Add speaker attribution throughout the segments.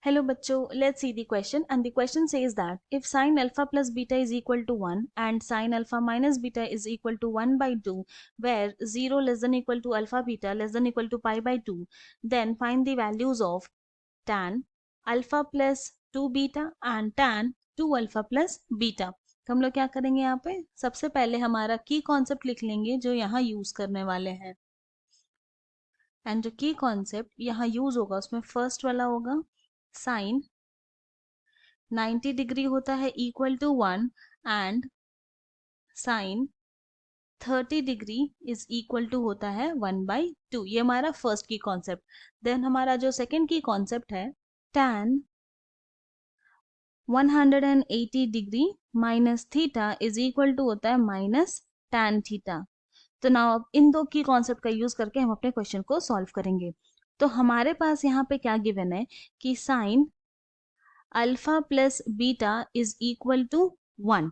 Speaker 1: Hello bachcho, let's see the question, and the question says that if sine alpha plus beta is equal to 1 and sine alpha minus beta is equal to 1 by 2, where 0 less than equal to alpha beta less than equal to pi by 2, then find the values of tan alpha plus 2 beta and tan 2 alpha plus beta. तो हम लोग क्या करेंगे यहाँ पे, सबसे पहले हमारा की कॉन्सेप्ट लिख लेंगे जो यहाँ यूज करने वाले हैं, एंड जो की कॉन्सेप्ट यहाँ यूज होगा उसमें फर्स्ट वाला होगा साइन 90 डिग्री होता है equal to 1 and sine 30 degree is equal to होता है 1 बाई 2. ये हमारा फर्स्ट की कॉन्सेप्ट. देन हमारा जो सेकंड की कॉन्सेप्ट है tan 180 degree minus theta is equal to होता है माइनस tan थीटा. तो नाउ अब इन दो की कॉन्सेप्ट का यूज करके हम अपने क्वेश्चन को सॉल्व करेंगे. तो हमारे पास यहाँ पे क्या गिवन है कि sine alpha plus beta is equal to 1.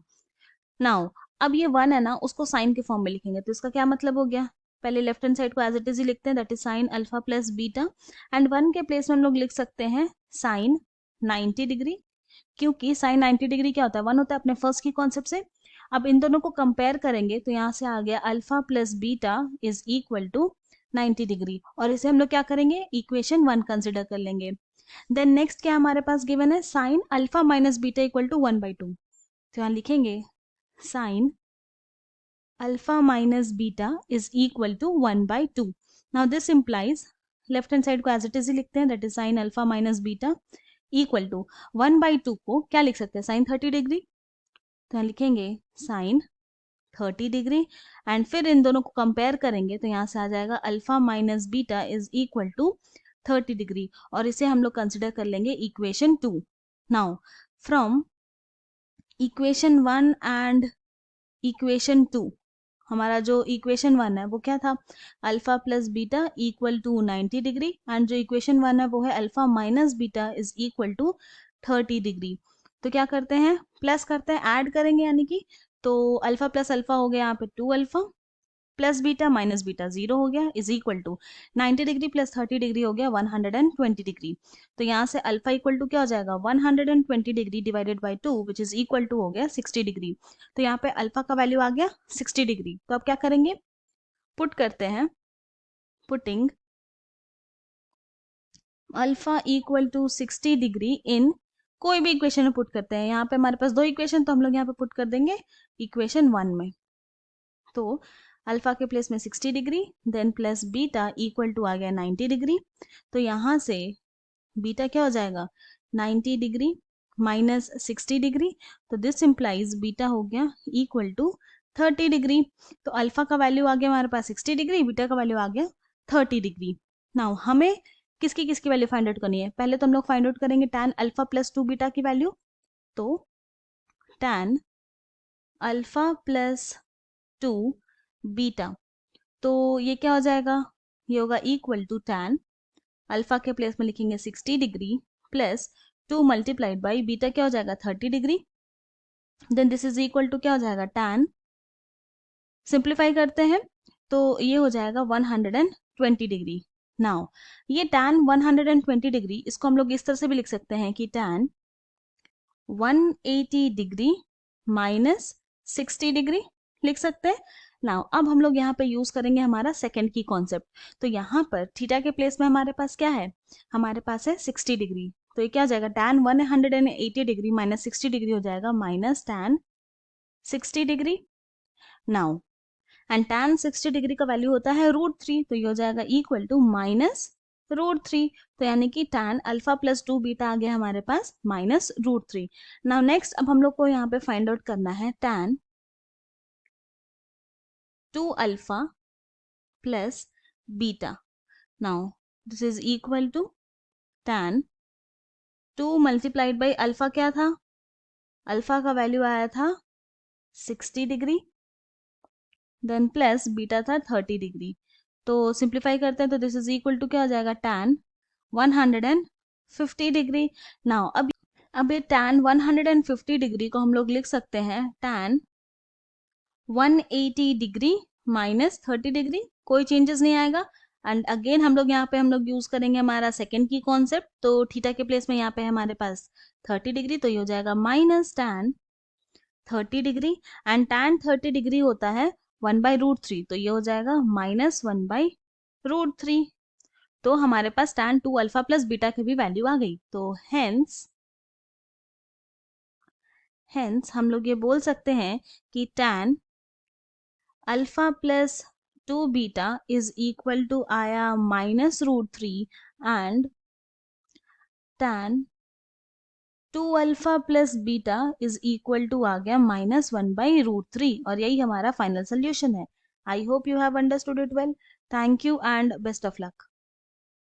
Speaker 1: Now अब ये 1 है ना, उसको साइन के फॉर्म में लिखेंगे. तो इसका क्या मतलब हो गया, पहले लेफ्ट हैंड साइड को एज इट इज ही लिखते हैं, that is sine alpha plus beta, and 1 के प्लेस में हम लोग लिख सकते हैं साइन 90 डिग्री, क्योंकि साइन 90 डिग्री क्या होता है, 1 होता है अपने फर्स्ट की कॉन्सेप्ट से. अब इन दोनों को कंपेयर करेंगे तो यहाँ से आ गया alpha plus beta is equal to 90 degree, और इसे हम लोग क्या करेंगे, इक्वेशन 1 कंसिडर कर लेंगे. देन नेक्स्ट क्या हमारे पास गिवन है, sine alpha minus beta equal to 1 by 2. तो यहाँ लिखेंगे sine alpha minus beta is equal to 1 by 2. Now this implies, left hand side को एज इट इज लिखते हैं, that is sine alpha minus beta equal to 1 by 2 को क्या लिख सकते हैं, साइन 30 डिग्री. तो यहाँ लिखेंगे साइन 30 डिग्री, एंड फिर इन दोनों को कंपेयर करेंगे तो यहाँ से आ जाएगा alpha minus beta is equal to 30 degree, और इसे हम लोग कंसिडर कर लेंगे equation 2. Now from equation 1 and equation 2, हमारा जो इक्वेशन 1 है वो क्या था, alpha plus beta equal to 90 degree, and जो इक्वेशन 1 है वो है alpha minus beta is equal to 30 degree. तो क्या करते हैं, प्लस करते हैं, ऐड करेंगे, यानी कि तो अल्फा प्लस अल्फा हो गया यहाँ पे 2 alpha, plus beta minus beta 0 हो गया, is equal to 90 degree plus 30 degree हो गया 120 डिग्री. तो यहाँ से अल्फा इक्वल टू क्या हो जाएगा, 120 degree divided by 2 which is equal to हो गया 60 डिग्री. तो यहाँ पे अल्फा का वैल्यू आ गया 60 डिग्री. तो अब क्या करेंगे, पुट करते हैं, putting alpha equal to 60 degree in कोई भी इक्वेशन में पुट करते हैं. यहाँ पे हमारे पास दो इक्वेशन, तो हम लोग यहाँ पे पुट कर देंगे इक्वेशन 1 में. तो अल्फा के प्लेस में 60 degree, then plus beta equal to आ गया 90 डिग्री. तो यहाँ से बीटा क्या हो जाएगा, 90 डिग्री माइनस 60 डिग्री, तो दिस इंप्लाइज बीटा हो गया इक्वल टू 30 डिग्री. तो अल्फा का वैल्यू आ गया हमारे पास 60 डिग्री, बीटा का वैल्यू आ गया 30 डिग्री. नाउ हमें किसकी किसकी वैल्यू फाइंड आउट करनी है, पहले तो हम लोग फाइंड आउट करेंगे tan अल्फा प्लस 2 बीटा की वैल्यू. तो tan अल्फा प्लस 2 बीटा, तो ये क्या हो जाएगा, ये होगा इक्वल टू tan अल्फा के प्लेस में लिखेंगे 60 डिग्री प्लस 2 मल्टीप्लाइड बाई बीटा क्या हो जाएगा 30 degree. Then this is equal to क्या हो जाएगा tan, सिंप्लीफाई करते हैं तो ये हो जाएगा 120 डिग्री. नाउ ये tan 120 डिग्री, इसको हम लोग इस तरह से भी लिख सकते हैं कि tan 180 डिग्री माइनस 60 डिग्री लिख सकते हैं. नाउ अब हम लोग यहाँ पे यूज करेंगे हमारा सेकंड की कॉन्सेप्ट. तो यहाँ पर थीटा के प्लेस में हमारे पास क्या है, हमारे पास है 60 डिग्री. तो ये क्या हो जाएगा, tan 180 डिग्री माइनस 60 डिग्री हो जाएगा minus tan 60 degree. Now and tan 60 degree का वैल्यू होता है √3, तो ये हो जाएगा इक्वल टू माइनस √3. तो यानी कि tan अल्फा प्लस 2 बीटा आ गया हमारे पास माइनस √3. नाउ नेक्स्ट अब हम लोग को यहाँ पे फाइंड आउट करना है tan 2 alpha plus beta. Now this is equal to tan 2 multiplied by alpha क्या था, अल्फा का वैल्यू आया था 60 डिग्री, देन प्लस बीटा था 30 डिग्री. तो सिंप्लीफाई करते हैं तो दिस इज इक्वल टू क्या हो जाएगा, tan 150 डिग्री. नाउ अब ये tan 150 डिग्री को हम लोग लिख सकते हैं tan 180 डिग्री माइनस 30 डिग्री, कोई चेंजेस नहीं आएगा. एंड अगेन हम लोग यूज करेंगे हमारा सेकेंड की कॉन्सेप्ट, तो थीटा के प्लेस में यहाँ पे हमारे पास 30 डिग्री, तो ये हो जाएगा minus tan 30 degree, and tan 30 degree होता है 1/√3, तो ये हो जाएगा -1/√3। तो हमारे पास tan 2 अल्फा प्लस बीटा की भी वैल्यू आ गई, तो हेंस हम लोग ये बोल सकते हैं कि tan alpha plus 2 beta is equal to आया -√3, and tan 2 alpha plus beta is equal to आ गया -1/√3, और यही हमारा फाइनल सोल्यूशन है। I hope you have understood it well. Thank you and best of luck.